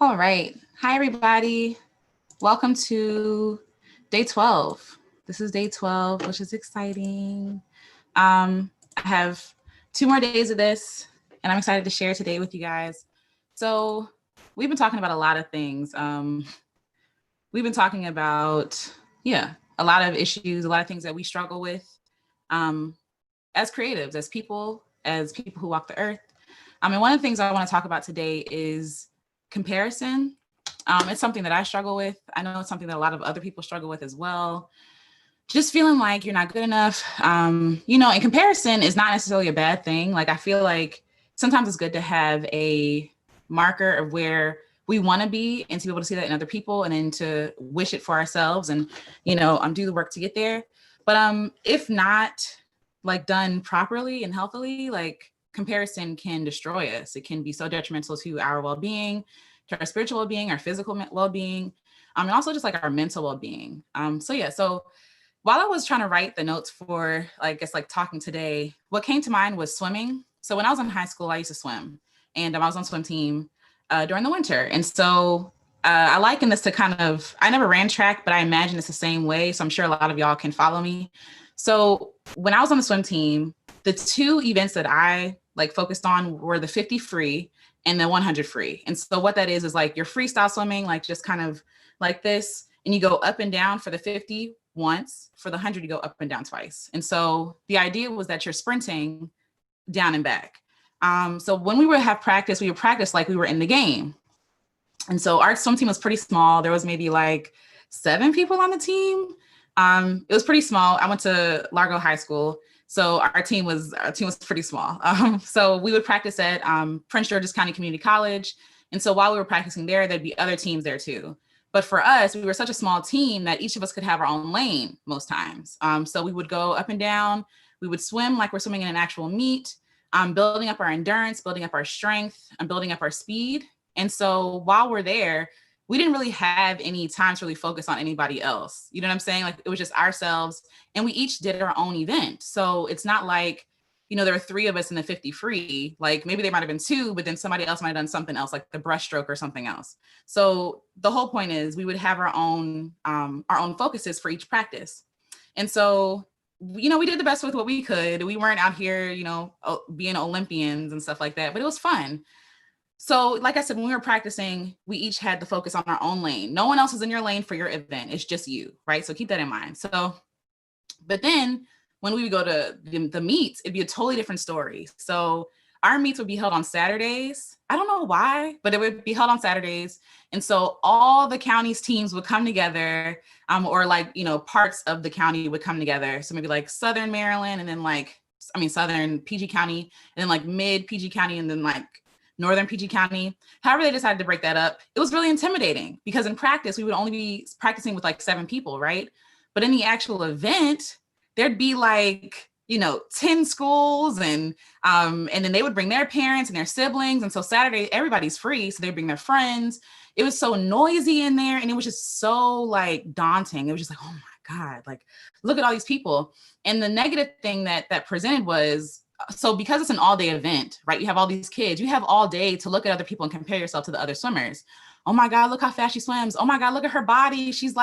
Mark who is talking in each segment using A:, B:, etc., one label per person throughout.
A: All right. Hi, everybody. Welcome to day 12. This is day 12, which is exciting. I have 2 more days of this, and I'm excited to share today with you guys. So, we've been talking about a lot of things. We've been talking about, a lot of issues, a lot of things that we struggle with um, as creatives, as people who walk the earth. And one of the things I want to talk about today is comparison. It's something that I struggle with. I know it's something that a lot of other people struggle with as well. Just feeling like you're not good enough. And comparison is not necessarily a bad thing. Like, I feel like sometimes it's good to have a marker of where we want to be and to be able to see that in other people and then to wish it for ourselves and, do the work to get there. But if not like done properly and healthily, like comparison can destroy us. It can be so detrimental to our well-being, to our spiritual well-being, our physical well-being, and also just like our mental well-being. So while I was trying to write the notes for, I guess, like talking today, what came to mind was swimming. So when I was in high school, I used to swim, and I was on swim team during the winter. And so I liken this to I never ran track, but I imagine it's the same way. So I'm sure a lot of y'all can follow me. So when I was on the swim team, the two events that I focused on were the 50 free and the 100 free. And so what that is like your freestyle swimming, like just kind of like this, and you go up and down for the 50 once, for the 100 you go up and down twice. And so the idea was that you're sprinting down and back. So when we would have practice, we would practice like we were in the game. And so our swim team was pretty small. There was maybe like 7 people on the team. It was pretty small. I went to Largo High School, so our team was pretty small. So we would practice at Prince George's County Community College. And so while we were practicing there, there'd be other teams there too. But for us, we were such a small team that each of us could have our own lane most times. So we would go up and down. We would swim like we're swimming in an actual meet, building up our endurance, building up our strength, and building up our speed. And so while we're there, we didn't really have any time to really focus on anybody else. You know what I'm saying? Like, it was just ourselves, and we each did our own event. So it's not like, there were 3 of us in the 50 free. Like, maybe there might've been 2, but then somebody else might've done something else, like the breaststroke or something else. So the whole point is we would have our own focuses for each practice. And so, we did the best with what we could. We weren't out here, being Olympians and stuff like that, but it was fun. So like I said, when we were practicing, we each had to focus on our own lane. No one else is in your lane for your event. It's just you, right? So keep that in mind. So, but then when we would go to the meets, it'd be a totally different story. So our meets would be held on Saturdays. I don't know why, but it would be held on Saturdays. And so all the county's teams would come together, or parts of the county would come together. So maybe like Southern Maryland, and then Southern PG County, and then like mid PG County, and then like Northern PG County. However they decided to break that up, it was really intimidating because in practice, we would only be practicing with like 7 people, right? But in the actual event, there'd be like, 10 schools, and then they would bring their parents and their siblings. And so Saturday, everybody's free. So they bring their friends. It was so noisy in there, and it was just so like daunting. It was just like, oh my God, like, look at all these people. And the negative thing that presented was, so because it's an all-day event, right? You have all these kids, you have all day to look at other people and compare yourself to the other swimmers. Oh my God, look how fast she swims. Oh my God, look at her body. She's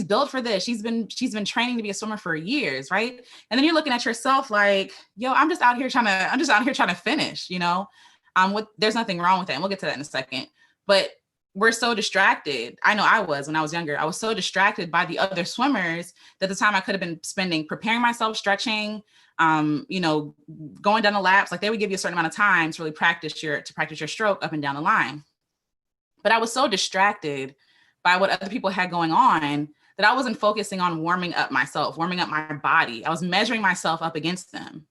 A: built for this. She's been training to be a swimmer for years, right? And then you're looking at yourself like, yo, I'm just out here trying to finish, there's nothing wrong with that. And we'll get to that in a second. But we're so distracted. I know I was when I was younger. I was so distracted by the other swimmers that the time I could have been spending preparing myself, stretching, going down the laps. Like, they would give you a certain amount of time to really practice your stroke up and down the line. But I was so distracted by what other people had going on that I wasn't focusing on warming up myself, warming up my body. I was measuring myself up against them,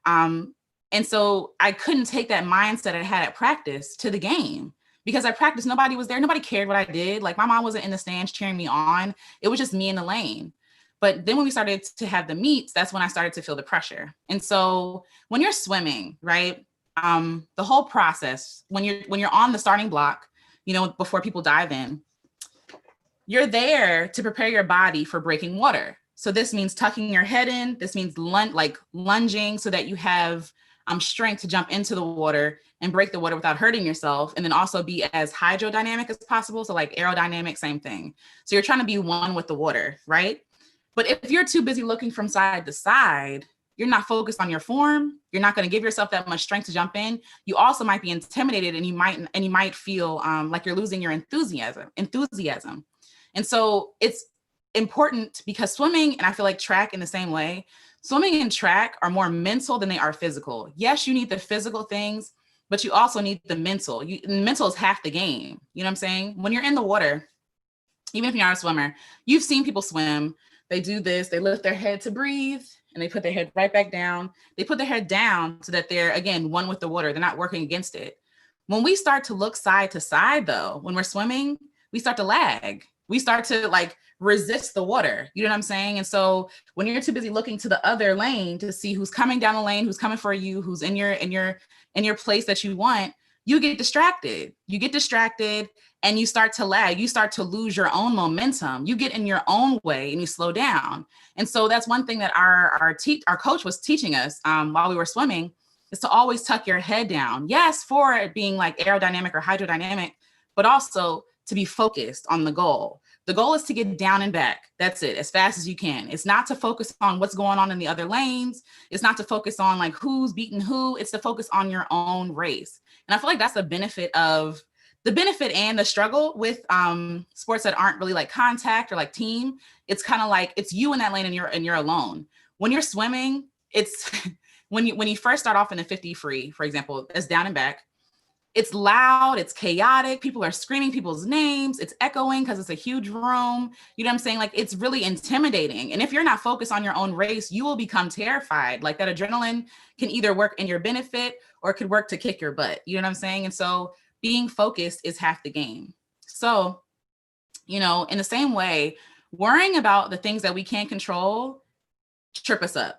A: and so I couldn't take that mindset I had at practice to the game. Because I practiced, nobody was there. Nobody cared what I did. Like, my mom wasn't in the stands cheering me on. It was just me in the lane. But then when we started to have the meets, that's when I started to feel the pressure. And so when you're swimming, right, the whole process, when you're on the starting block, before people dive in, you're there to prepare your body for breaking water. So this means tucking your head in. This means lunging so that you have strength to jump into the water and break the water without hurting yourself, and then also be as hydrodynamic as possible. So like aerodynamic, same thing. So you're trying to be one with the water, right? But if you're too busy looking from side to side, you're not focused on your form. You're not going to give yourself that much strength to jump in. You also might be intimidated, and you might feel like you're losing your enthusiasm. And so it's important because swimming, and I feel like track in the same way, swimming and track are more mental than they are physical. Yes, you need the physical things, but you also need the mental. Mental is half the game. You know what I'm saying? When you're in the water, even if you're not a swimmer, you've seen people swim. They do this, they lift their head to breathe, and they put their head right back down. They put their head down so that they're, again, one with the water. They're not working against it. When we start to look side to side, though, when we're swimming, we start to lag. We start to like resist the water. You know what I'm saying? And so when you're too busy looking to the other lane to see who's coming down the lane, who's coming for you, who's in your place that you want, you get distracted. And you start to lag. You start to lose your own momentum. You get in your own way and you slow down. And so that's one thing that our coach was teaching us while we were swimming, is to always tuck your head down. Yes, for it being like aerodynamic or hydrodynamic, but also to be focused on the goal. The goal is to get down and back. That's it, as fast as you can. It's not to focus on what's going on in the other lanes. It's not to focus on like who's beating who. It's to focus on your own race. And I feel like that's the benefit and the struggle with sports that aren't really like contact or like team. It's kind of like it's you in that lane and you're alone. When you're swimming, it's when you first start off in the 50 free, for example, that's down and back. It's loud, it's chaotic. People are screaming people's names. It's echoing because it's a huge room. You know what I'm saying? Like it's really intimidating. And if you're not focused on your own race, you will become terrified. Like that adrenaline can either work in your benefit or it could work to kick your butt. You know what I'm saying? And so being focused is half the game. So, you know, in the same way, worrying about the things that we can't control trip us up.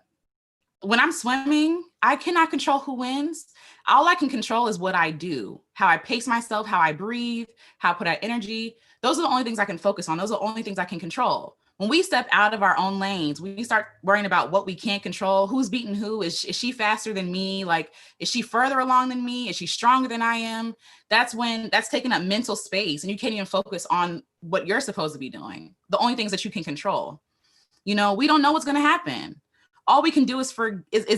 A: When I'm swimming, I cannot control who wins. All I can control is what I do, how I pace myself, how I breathe, how I put out energy. Those are the only things I can focus on. Those are the only things I can control. When we step out of our own lanes, we start worrying about what we can't control. Who's beating who? Is she faster than me? Like, is she further along than me? Is she stronger than I am? That's taking up mental space and you can't even focus on what you're supposed to be doing. The only things that you can control. You know, we don't know what's going to happen. All we can do is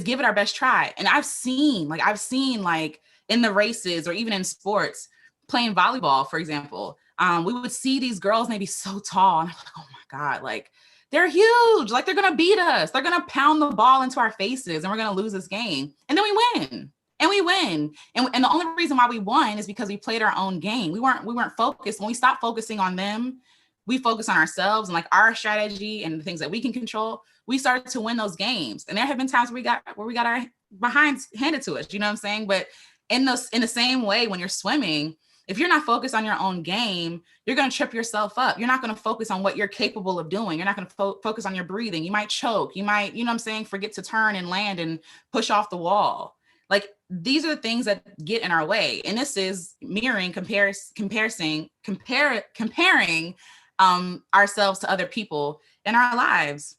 A: give it our best try. And I've seen like in the races or even in sports, playing volleyball, for example, we would see these girls maybe so tall. And I'm like, oh my God, like they're huge. Like they're going to beat us. They're going to pound the ball into our faces and we're going to lose this game. And then we win. And we win. And the only reason why we won is because we played our own game. We weren't focused. When we stopped focusing on them, we focus on ourselves and like our strategy and the things that we can control. We started to win those games. And there have been times where we got our behinds handed to us, you know what I'm saying? But in the same way, when you're swimming, if you're not focused on your own game, you're going to trip yourself up. You're not going to focus on what you're capable of doing. You're not going to focus on your breathing. You might choke. You might, you know what I'm saying, forget to turn and land and push off the wall. Like these are the things that get in our way. And this is comparing ourselves to other people in our lives.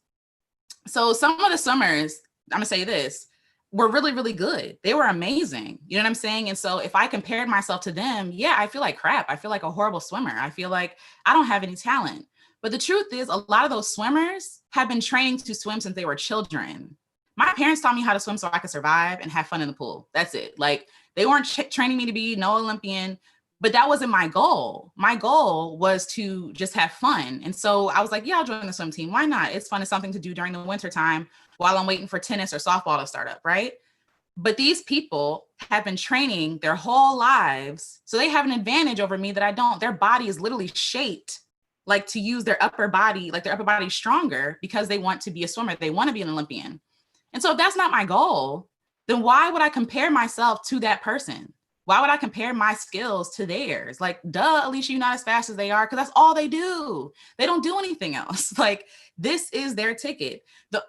A: So some of the swimmers, I'm gonna say this, were really, really good. They were amazing. You know what I'm saying? And so if I compared myself to them, yeah, I feel like crap. I feel like a horrible swimmer. I feel like I don't have any talent. But the truth is, a lot of those swimmers have been training to swim since they were children. My parents taught me how to swim so I could survive and have fun in the pool. That's it. Like they weren't training me to be no Olympian, but that wasn't my goal. My goal was to just have fun. And so I was like, yeah, I'll join the swim team. Why not? It's fun. It's something to do during the winter time while I'm waiting for tennis or softball to start up, right? But these people have been training their whole lives. So they have an advantage over me that I don't. Their body is literally shaped like to use their upper body, like their upper body stronger because they want to be a swimmer. They want to be an Olympian. And so if that's not my goal, then why would I compare myself to that person? Why would I compare my skills to theirs? Like, duh, Alicia, you're not as fast as they are, because that's all they do. They don't do anything else. Like, this is their ticket. The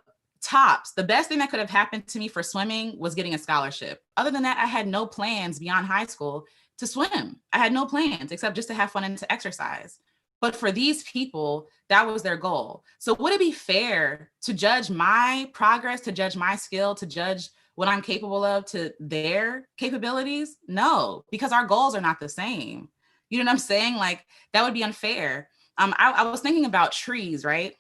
A: best thing that could have happened to me for swimming was getting a scholarship. Other than that, I had no plans beyond high school to swim. I had no plans except just to have fun and to exercise. But for these people, that was their goal. So would it be fair to judge my progress, to judge my skill, to judge what I'm capable of to their capabilities? No, because our goals are not the same. You know what I'm saying? Like, that would be unfair. I was thinking about trees, right?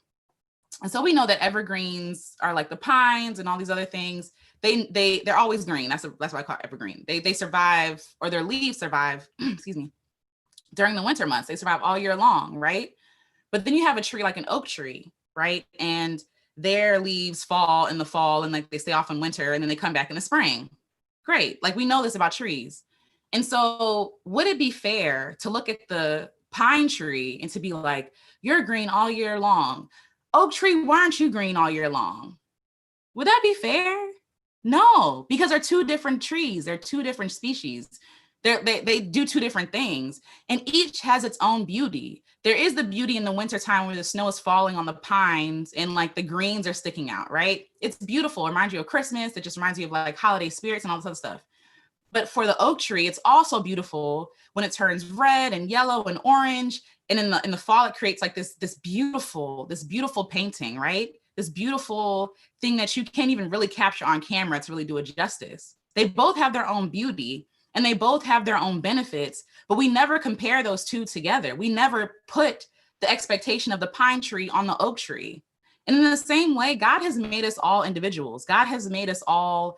A: And so we know that evergreens are like the pines and all these other things. They're always green. That's why I call it evergreen. They survive, or their leaves survive, excuse me, during the winter months. They survive all year long, right? But then you have a tree like an oak tree, right? And their leaves fall in the fall, and like they stay off in winter, and then they come back in the spring. Great. Like, we know this about trees. And so would it be fair to look at the pine tree and to be like, you're green all year long? Oak tree, why aren't you green all year long? Would that be fair? No, because they're two different trees. They're two different species. They do two different things, and each has its own beauty. There is the beauty in the wintertime where the snow is falling on the pines and like the greens are sticking out, right? It's beautiful. It reminds you of Christmas. It just reminds you of like holiday spirits and all this other stuff. But for the oak tree, it's also beautiful when it turns red and yellow and orange. And in the fall, it creates like this beautiful painting, right? This beautiful thing that you can't even really capture on camera to really do it justice. They both have their own beauty and they both have their own benefits, but we never compare those two together. We never put the expectation of the pine tree on the oak tree. And in the same way, God has made us all individuals. God has made us all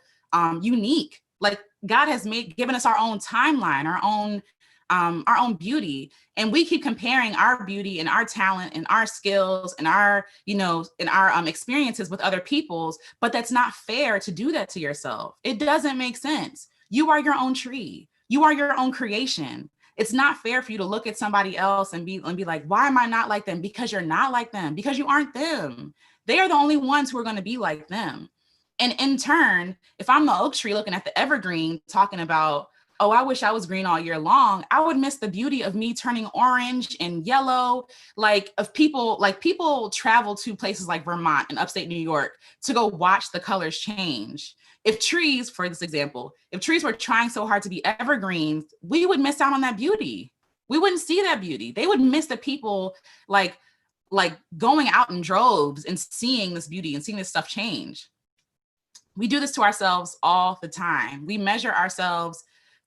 A: unique. Like, God has given us our own timeline, our own beauty, and we keep comparing our beauty and our talent and our skills and our, and our experiences with other people's. But that's not fair to do that to yourself. It doesn't make sense. You are your own tree. You are your own creation. It's not fair for you to look at somebody else and be like, why am I not like them? Because you're not like them, because you aren't them. They are the only ones who are going to be like them. And in turn, if I'm the oak tree looking at the evergreen talking about, oh, I wish I was green all year long, I would miss the beauty of me turning orange and yellow. Like, people travel to places like Vermont and upstate New York to go watch the colors change. If trees, for this example, if trees were trying so hard to be evergreens, we would miss out on that beauty. We wouldn't see that beauty. They would miss the people like going out in droves and seeing this beauty and seeing this stuff change. We do this to ourselves all the time. We measure ourselves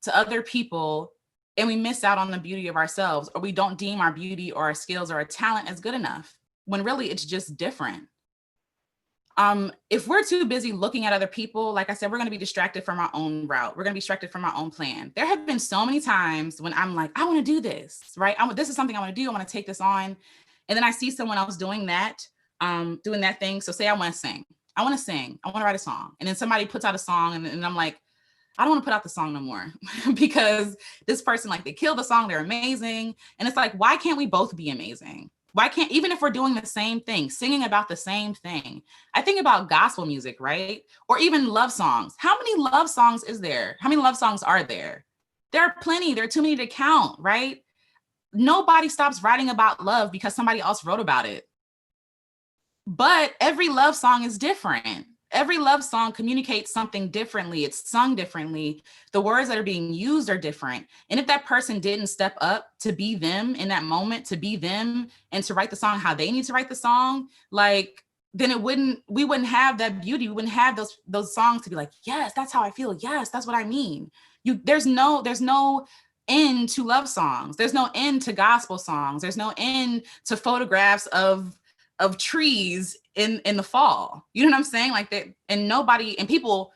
A: to other people and we miss out on the beauty of ourselves, or we don't deem our beauty or our skills or our talent as good enough, when really it's just different. If we're too busy looking at other people, like I said, we're going to be distracted from our own route. We're going to be distracted from our own plan. There have been so many times when I'm like, I want to do this, right? This is something I want to do. I want to take this on. And then I see someone else doing that thing. So say I want to sing. I want to write a song. And then somebody puts out a song and I'm like, I don't want to put out the song no more because this person, like, they killed the song. They're amazing. And it's like, why can't we both be amazing? Why can't, even if we're doing the same thing, singing about the same thing? I think about gospel music, right? Or even love songs. How many love songs is there? How many love songs are there? There are plenty. There are too many to count, right? Nobody stops writing about love because somebody else wrote about it. But every love song is different. Every love song communicates something differently. It's sung differently. The words that are being used are different. And if that person didn't step up to be them in that moment, to be them and to write the song how they need to write the song, like, then we wouldn't have that beauty. We wouldn't have those songs to be like, yes, that's how I feel. Yes, that's what I mean. There's no end to love songs. There's no end to gospel songs. There's no end to photographs of trees in the fall. You know what I'm saying? Like that, and people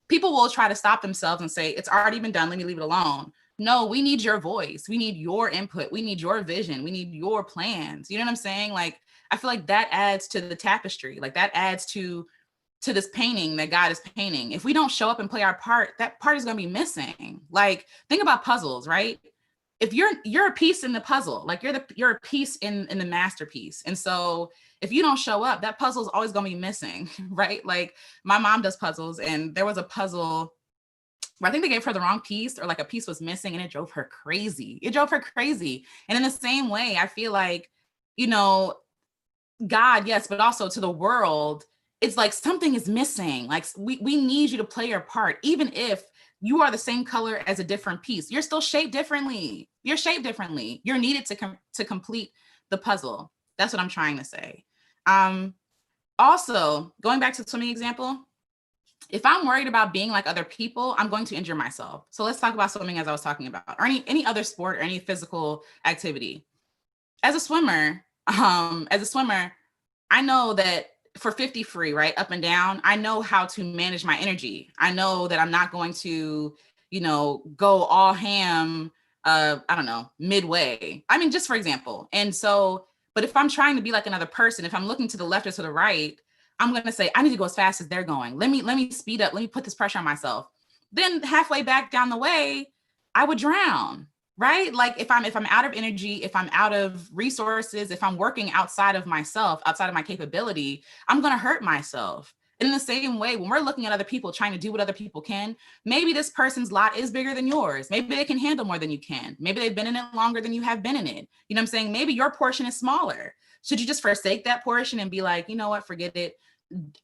A: will try to stop themselves and say, it's already been done, let me leave it alone. No, we need your voice. We need your input. We need your vision. We need your plans. You know what I'm saying? Like, I feel like that adds to the tapestry. Like, that adds to this painting that God is painting. If we don't show up and play our part, that part is going to be missing. Like, think about puzzles, right? If you're a piece in the puzzle, like you're a piece in the masterpiece. And so if you don't show up, that puzzle is always going to be missing, right? Like, my mom does puzzles, and there was a puzzle where I think they gave her the wrong piece, or like a piece was missing, and it drove her crazy. And in the same way, I feel like, God, yes, but also to the world, it's like something is missing. Like, we need you to play your part, even if you are the same color as a different piece. You're still shaped differently. You're shaped differently. You're needed to complete the puzzle. That's what I'm trying to say. Also, going back to the swimming example, if I'm worried about being like other people, I'm going to injure myself. So let's talk about swimming, as I was talking about, or any other sport or any physical activity. As a swimmer, I know that for 50 free, right, up and down, I know how to manage my energy. I know that I'm not going to, go all ham, I don't know, midway. I mean, just for example. And so, but if I'm trying to be like another person, if I'm looking to the left or to the right, I'm going to say, I need to go as fast as they're going. Let me speed up. Let me put this pressure on myself. Then halfway back down the way, I would drown, right? Like if I'm out of energy, if I'm out of resources, if I'm working outside of myself, outside of my capability, I'm going to hurt myself. And in the same way, when we're looking at other people trying to do what other people can, maybe this person's lot is bigger than yours. Maybe they can handle more than you can. Maybe they've been in it longer than you have been in it. You know what I'm saying? Maybe your portion is smaller. Should you just forsake that portion and be like, you know what, forget it.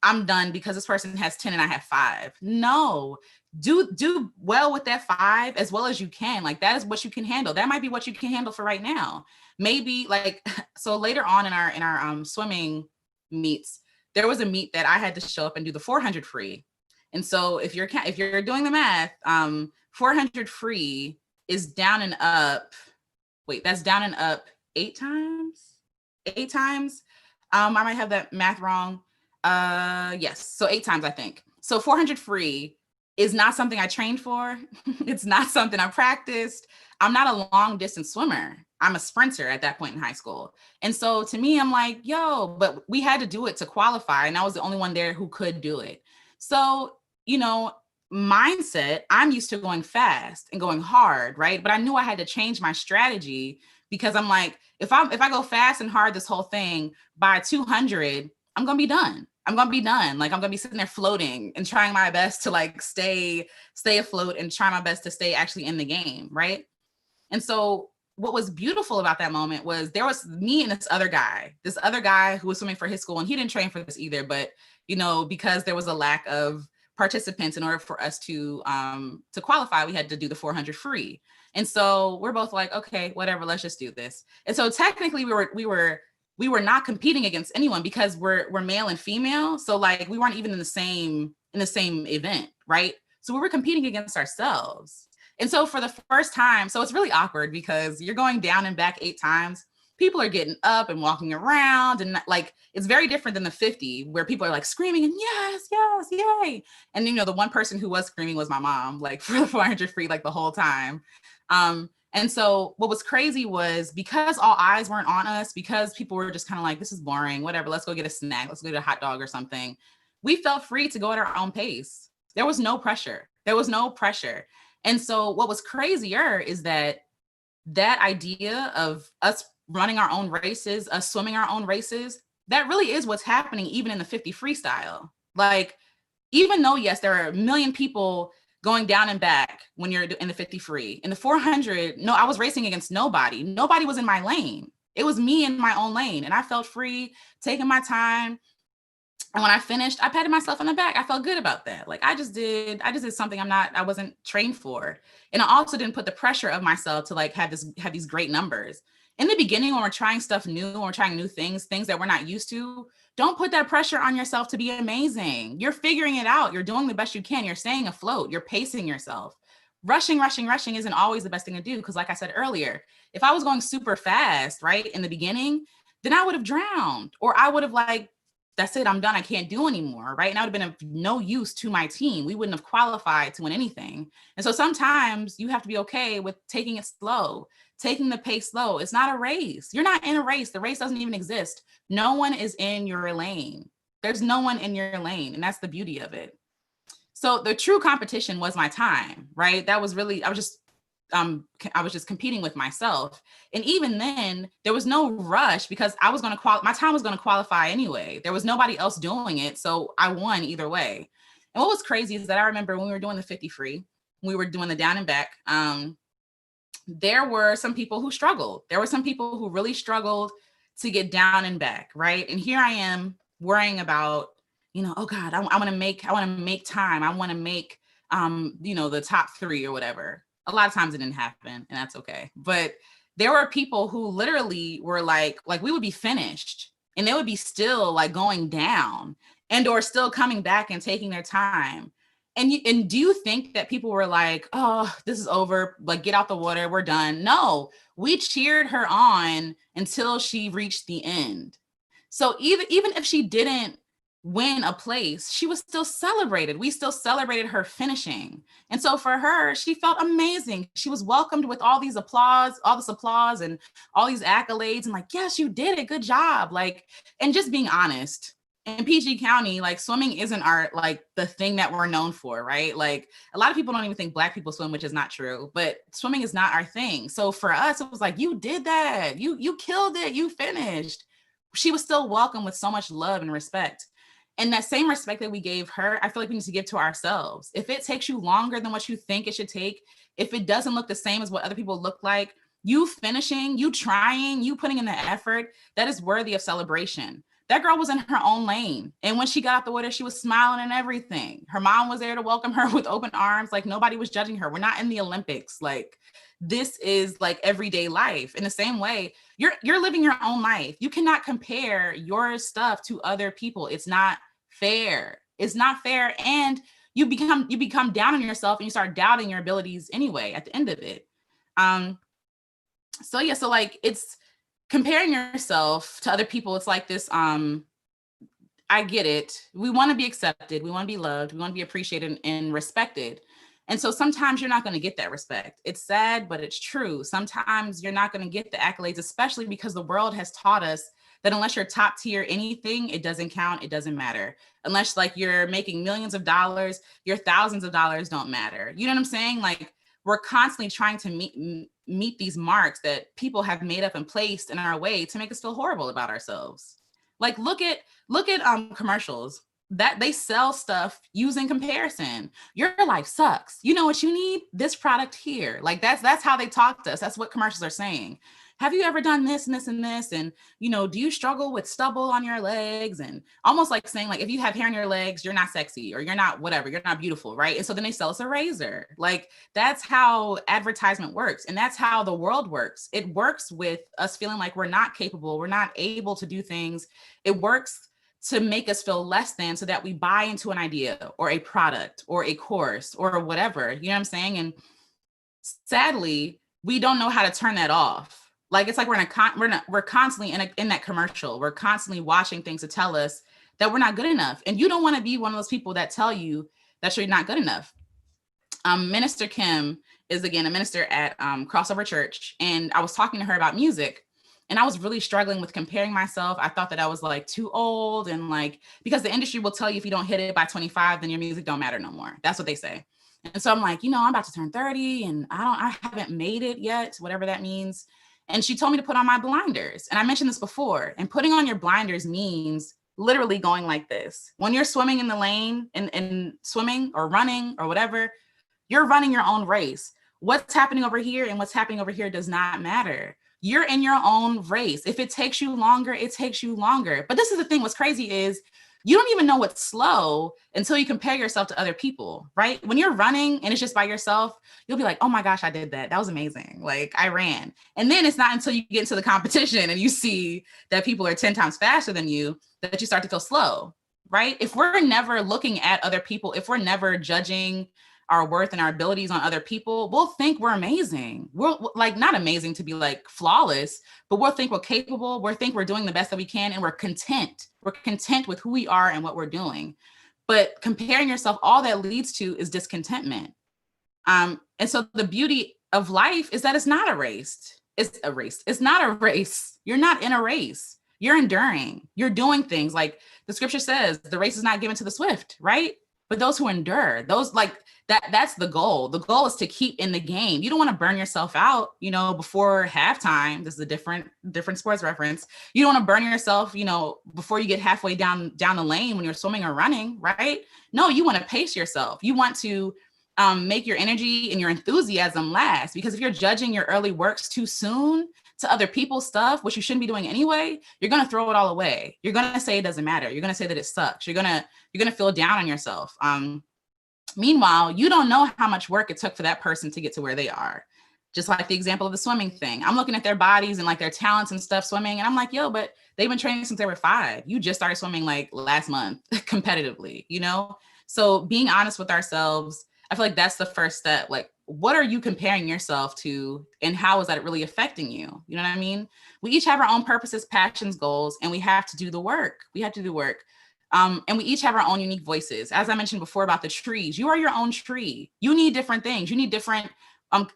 A: I'm done because this person has 10 and I have 5. No, do well with that 5 as well as you can. Like that is what you can handle. That might be what you can handle for right now. Maybe like, so later on in our swimming meets, there was a meet that I had to show up and do the 400 free. And so if you're doing the math, 400 free is down and up. Wait, that's down and up 8 times. I might have that math wrong. Yes. So 8 times, I think. So 400 free is not something I trained for. It's not something I practiced. I'm not a long distance swimmer. I'm a sprinter at that point in high school. And so to me, I'm like, yo, but we had to do it to qualify. And I was the only one there who could do it. So, mindset, I'm used to going fast and going hard, right? But I knew I had to change my strategy because I'm like, if I go fast and hard this whole thing, by 200, I'm going to be done. Like I'm going to be sitting there floating and trying my best to like stay afloat and try my best to stay actually in the game. Right. And so what was beautiful about that moment was there was me and this other guy who was swimming for his school, and he didn't train for this either, but because there was a lack of participants, in order for us to qualify, we had to do the 400 free. And so we're both like, okay, whatever, let's just do this. And so technically we were not competing against anyone because we're male and female. So like we weren't even in the same event, right? So we were competing against ourselves. And so for the first time, so it's really awkward because you're going down and back 8 times. People are getting up and walking around, and like it's very different than the 50 where people are like screaming and yes, yay. And the one person who was screaming was my mom, like for the 400 free, like the whole time. And so what was crazy was because all eyes weren't on us, because people were just kind of like, this is boring, whatever, let's go get a snack, let's go get a hot dog or something. We felt free to go at our own pace. There was no pressure. And so what was crazier is that idea of us running our own races, us swimming our own races, that really is what's happening even in the 50 freestyle. Like, even though, yes, there are a million people going down and back when you're in the 50 free. In the 400, no, I was racing against nobody. Nobody was in my lane. It was me in my own lane. And I felt free, taking my time. And when I finished, I patted myself on the back. I felt good about that. Like I just did something I wasn't trained for. And I also didn't put the pressure of myself to like have these great numbers. In the beginning, when we're trying stuff new, when we're trying new things that we're not used to, don't put that pressure on yourself to be amazing. You're figuring it out. You're doing the best you can. You're staying afloat. You're pacing yourself. Rushing isn't always the best thing to do. Because like I said earlier, if I was going super fast, right, in the beginning, then I would have drowned, or I would have like, that's it, I'm done, I can't do anymore, right? And I would have been of no use to my team. We wouldn't have qualified to win anything. And so sometimes you have to be okay with taking it slow, taking the pace slow. It's not a race. You're not in a race. The race doesn't even exist. No one is in your lane. There's no one in your lane. And that's the beauty of it. So the true competition was my time, right? That was really, I was just competing with myself. And even then there was no rush because I was going to my time was going to qualify anyway. There was nobody else doing it. So I won either way. And what was crazy is that I remember when we were doing the 50 free, we were doing the down and back. There were some people who struggled. There were some people who really struggled to get down and back. Right. And here I am worrying about, oh God, I want to make time. I want to make, the top 3 or whatever. A lot of times it didn't happen, and that's okay. But there were people who literally were like we would be finished and they would be still like going down. and or still coming back and taking their time. And do you think that people were like, oh, this is over, like get out the water, we're done? No, we cheered her on until she reached the end. So even if she didn't win a place, she was still celebrated. We still celebrated her finishing. And so for her, she felt amazing. She was welcomed with all these applause, all this applause and all these accolades, and like, yes, you did it, good job. Like, and just being honest, in PG County, like swimming isn't our, like the thing that we're known for, right? Like a lot of people don't even think Black people swim, which is not true, but swimming is not our thing. So for us, it was like, you did that, you killed it, you finished. She was still welcomed with so much love and respect. And that same respect that we gave her, I feel like we need to give to ourselves. If it takes you longer than what you think it should take, if it doesn't look the same as what other people look like, you finishing, you trying, you putting in the effort, that is worthy of celebration. That girl was in her own lane. And when she got out the water, she was smiling and everything. Her mom was there to welcome her with open arms. Like nobody was judging her. We're not in the Olympics. Like this is like everyday life. In the same way, you're living your own life. You cannot compare your stuff to other people. It's not fair. It's not fair. And you become down on yourself and you start doubting your abilities anyway at the end of it. So yeah, so like it's comparing yourself to other people. It's like this, I get it. We want to be accepted. We want to be loved. We want to be appreciated and respected. And so sometimes you're not going to get that respect. It's sad, but it's true. Sometimes you're not going to get the accolades, especially because the world has taught us that unless you're top tier anything, it doesn't count. It doesn't matter. Unless like you're making millions of dollars, your thousands of dollars don't matter. You know what I'm saying? Like we're constantly trying to meet these marks that people have made up and placed in our way to make us feel horrible about ourselves. Like look at commercials that they sell stuff using comparison. Your life sucks. You know what you need? This product here. Like that's how they talk to us. That's what commercials are saying. Have you ever done this and this and this? And, you know, do you struggle with stubble on your legs? And almost like saying like, if you have hair on your legs, you're not sexy or you're not whatever, you're not beautiful, right? And so then they sell us a razor. Like that's how advertisement works. And that's how the world works. It works with us feeling like we're not capable, we're not able to do things. It works to make us feel less than so that we buy into an idea or a product or a course or whatever, you know what I'm saying? And sadly, we don't know how to turn that off. Like it's like we're constantly in that commercial. We're constantly watching things to tell us that we're not good enough. And you don't want to be one of those people that tell you that you're not good enough. Minister Kim is again a minister at Crossover Church, and I was talking to her about music. And I was really struggling with comparing myself. I thought that I was like too old and like, because the industry will tell you if you don't hit it by 25, then your music don't matter no more. That's what they say. And so I'm like, you know, I'm about to turn 30 and I haven't made it yet, whatever that means. And she told me to put on my blinders. And I mentioned this before, and putting on your blinders means literally going like this. When you're swimming in the lane and swimming or running or whatever, you're running your own race. What's happening over here and what's happening over here does not matter. You're in your own race. If it takes you longer, it takes you longer. But this is the thing, what's crazy is you don't even know what's slow until you compare yourself to other people, right? When you're running and it's just by yourself, you'll be like, oh my gosh, I did that. That was amazing. Like I ran. And then it's not until you get into the competition and you see that people are 10 times faster than you that you start to feel slow, right? If we're never looking at other people, if we're never judging our worth and our abilities on other people, we'll think we're amazing. We're like not amazing to be like flawless, but we'll think we're capable. We'll think we're doing the best that we can, and we're content. We're content with who we are and what we're doing. But comparing yourself, all that leads to is discontentment. And so the beauty of life is that it's not a race. It's a race. It's not a race. You're not in a race. You're enduring. You're doing things like the scripture says, the race is not given to the swift, right? But those who endure, those like that's the goal. The goal is to keep in the game. You don't want to burn yourself out, you know, before halftime. This is a different sports reference. You don't want to burn yourself, you know, before you get halfway down the lane when you're swimming or running, right? No, you want to pace yourself. You want to make your energy and your enthusiasm last, because if you're judging your early works too soon to other people's stuff, which you shouldn't be doing anyway, you're going to throw it all away. You're going to say it doesn't matter. You're going to say that it sucks. You're going to feel down on yourself. Meanwhile, you don't know how much work it took for that person to get to where they are. Just like the example of the swimming thing. I'm looking at their bodies and like their talents and stuff swimming. And I'm like, yo, but they've been training since they were 5. You just started swimming like last month competitively, you know? So being honest with ourselves, I feel like that's the first step. Like, what are you comparing yourself to and how is that really affecting you? You know what I mean? We each have our own purposes, passions, goals, and we have to do the work. We have to do work. And we each have our own unique voices. As I mentioned before about the trees, you are your own tree. You need different things. You need different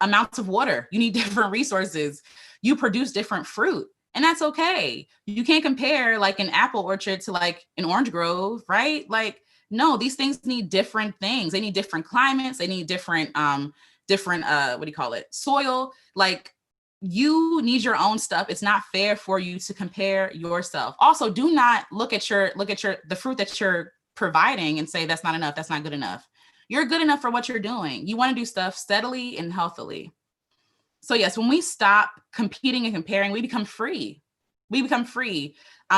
A: amounts of water. You need different resources. You produce different fruit. And that's okay. You can't compare like an apple orchard to like an orange grove, right? Like, no, these things need different things. They need different climates. They need different, what do you call it? Soil. Like, you need your own stuff. It's not fair for you to compare yourself. Also, do not look at the fruit that you're providing and say that's not enough. That's not good enough. You're good enough for what you're doing. You want to do stuff steadily and healthily. So yes, when we stop competing and comparing, we become free. We become free.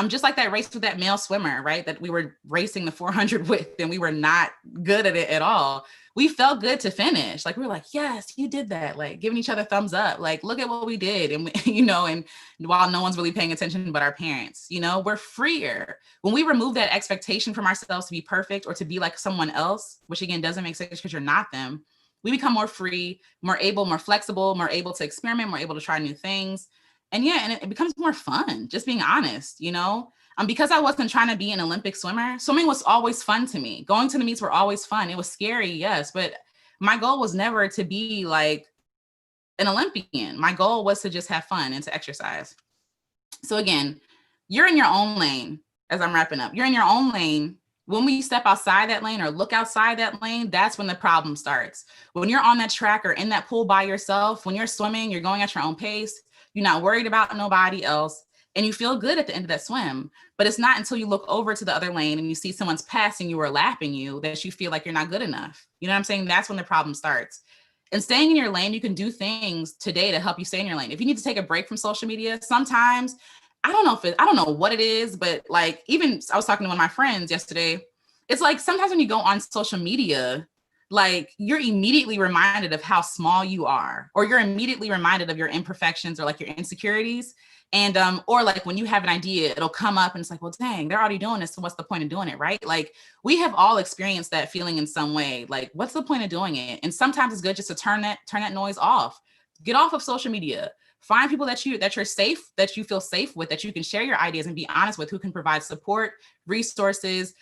A: Just like that race with that male swimmer, right? That we were racing the 400 with and we were not good at it at all. We felt good to finish. Like, we were like, yes, you did that. Like, giving each other thumbs up. Like, look at what we did. And, and while no one's really paying attention but our parents, we're freer. When we remove that expectation from ourselves to be perfect or to be like someone else, which again, doesn't make sense because you're not them, we become more free, more able, more flexible, more able to experiment, more able to try new things. And it becomes more fun, just being honest, because I wasn't trying to be an Olympic swimmer, swimming was always fun to me. Going to the meets were always fun. It was scary, yes, but my goal was never to be like an Olympian. My goal was to just have fun and to exercise. So again, you're in your own lane. As I'm wrapping up, you're in your own lane. When we step outside that lane or look outside that lane, that's when the problem starts. When you're on that track or in that pool by yourself, when you're swimming, you're going at your own pace. You're not worried about nobody else. And you feel good at the end of that swim. But it's not until you look over to the other lane and you see someone's passing you or lapping you that you feel like you're not good enough. You know what I'm saying? That's when the problem starts. And staying in your lane, you can do things today to help you stay in your lane. If you need to take a break from social media, sometimes, I don't know what it is, but like, even I was talking to one of my friends yesterday. It's like sometimes when you go on social media, like you're immediately reminded of how small you are, or you're immediately reminded of your imperfections or like your insecurities. And, or like when you have an idea, it'll come up and it's like, well, dang, they're already doing this. So what's the point of doing it? Right. Like we have all experienced that feeling in some way. Like, what's the point of doing it? And sometimes it's good just to turn that noise off, get off of social media, find people that you're safe, that you feel safe with, that you can share your ideas and be honest with, who can provide support, resources,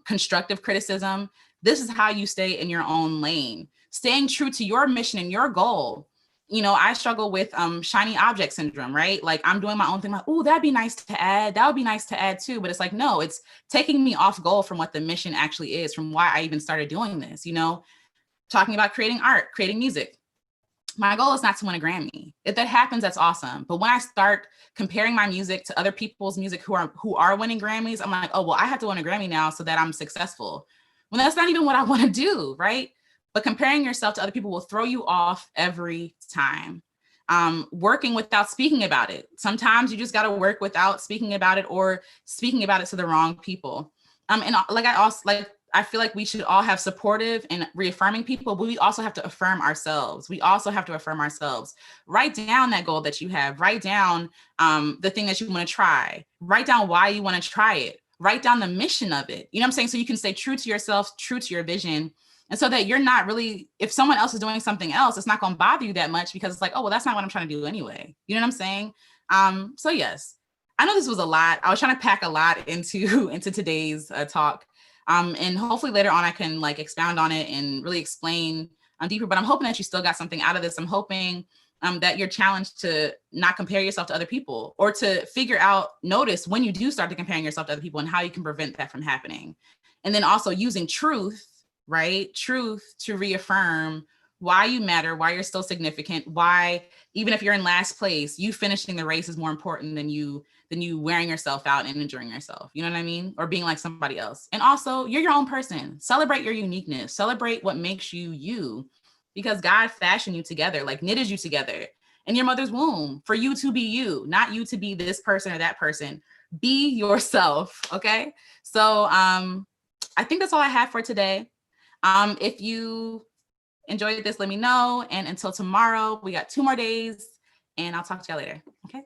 A: constructive criticism. This is how you stay in your own lane, staying true to your mission and your goal. I struggle with shiny object syndrome, right? Like I'm doing my own thing. Like, oh, that'd be nice to add. That would be nice to add too. But it's like, no, it's taking me off goal from what the mission actually is, from why I even started doing this, talking about creating art, creating music. My goal is not to win a Grammy. If that happens, that's awesome. But when I start comparing my music to other people's music who are winning Grammys, I'm like, oh, well, I have to win a Grammy now so that I'm successful. When that's not even what I want to do, right? But comparing yourself to other people will throw you off every time. Working without speaking about it. Sometimes you just got to work without speaking about it, or speaking about it to the wrong people. And I feel like we should all have supportive and reaffirming people, but we also have to affirm ourselves. Write down that goal that you have. Write down the thing that you want to try. Write down why you want to try it. Write down the mission of it. You know what I'm saying? So you can stay true to yourself, true to your vision. And so that you're not really, if someone else is doing something else, it's not going to bother you that much because it's like, oh, well, that's not what I'm trying to do anyway. You know what I'm saying? So yes, I know this was a lot. I was trying to pack a lot into today's talk. And hopefully later on I can like expound on it and really explain deeper, but I'm hoping that you still got something out of this. I'm hoping that you're challenged to not compare yourself to other people, or to notice when you do start to comparing yourself to other people and how you can prevent that from happening. And then also using truth, right? Truth to reaffirm why you matter, why you're still significant, why even if you're in last place, you finishing the race is more important than you wearing yourself out and enjoying yourself. You know what I mean? Or being like somebody else. And also, you're your own person. Celebrate your uniqueness. Celebrate what makes you you, because God fashioned you together, like knitted you together in your mother's womb for you to be you, not you to be this person or that person. Be yourself. Okay. So I think that's all I have for today. If you enjoyed this, let me know. And until tomorrow, we got 2 more days, and I'll talk to y'all later. Okay.